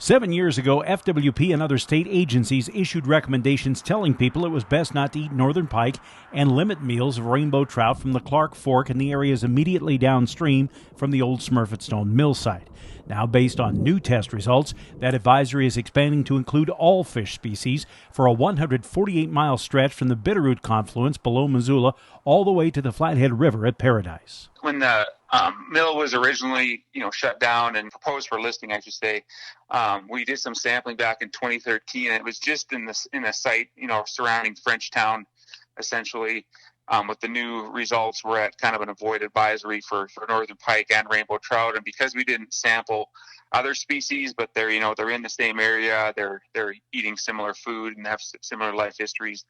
7 years ago, FWP and other state agencies issued recommendations telling people it was best not to eat northern pike and limit meals of rainbow trout from the Clark Fork and the areas immediately downstream from the old Smurfitstone mill site. Now, based on new test results, that advisory is expanding to include all fish species for a 148-mile stretch from the Bitterroot confluence below Missoula all the way to the Flathead River at Paradise. When the mill was originally, shut down and proposed for listing, I should say, we did some sampling back in 2013, and it was just in a site, surrounding Frenchtown, essentially. With the new results, we're at kind of an avoid advisory for northern pike and rainbow trout, and because we didn't sample other species, but they're in the same area, they're eating similar food and have similar life histories.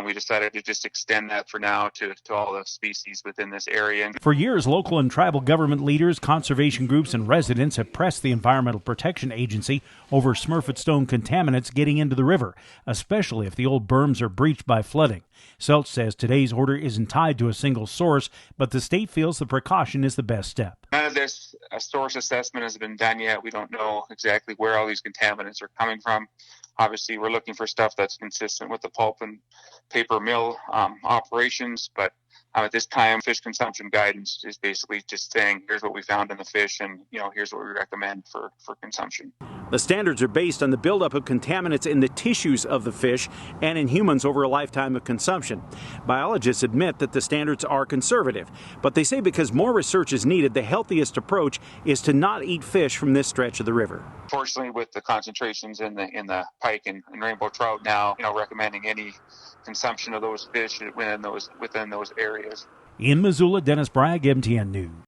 We decided to just extend that for now to all the species within this area. For years, local and tribal government leaders, conservation groups, and residents have pressed the Environmental Protection Agency over Smurfitstone contaminants getting into the river, especially if the old berms are breached by flooding. Selch says today's order isn't tied to a single source, but the state feels the precaution is the best step. None of this source assessment has been done yet. We don't know exactly where all these contaminants are coming from. Obviously, we're looking for stuff that's consistent with the pulp and paper mill operations, but at this time, fish consumption guidance is basically just saying, here's what we found in the fish, and here's what we recommend for consumption. The standards are based on the buildup of contaminants in the tissues of the fish and in humans over a lifetime of consumption. Biologists admit that the standards are conservative, but they say because more research is needed, the healthiest approach is to not eat fish from this stretch of the river. Fortunately, with the concentrations in the pike and rainbow trout now, recommending any consumption of those fish within those areas. In Missoula, Dennis Bragg, MTN News.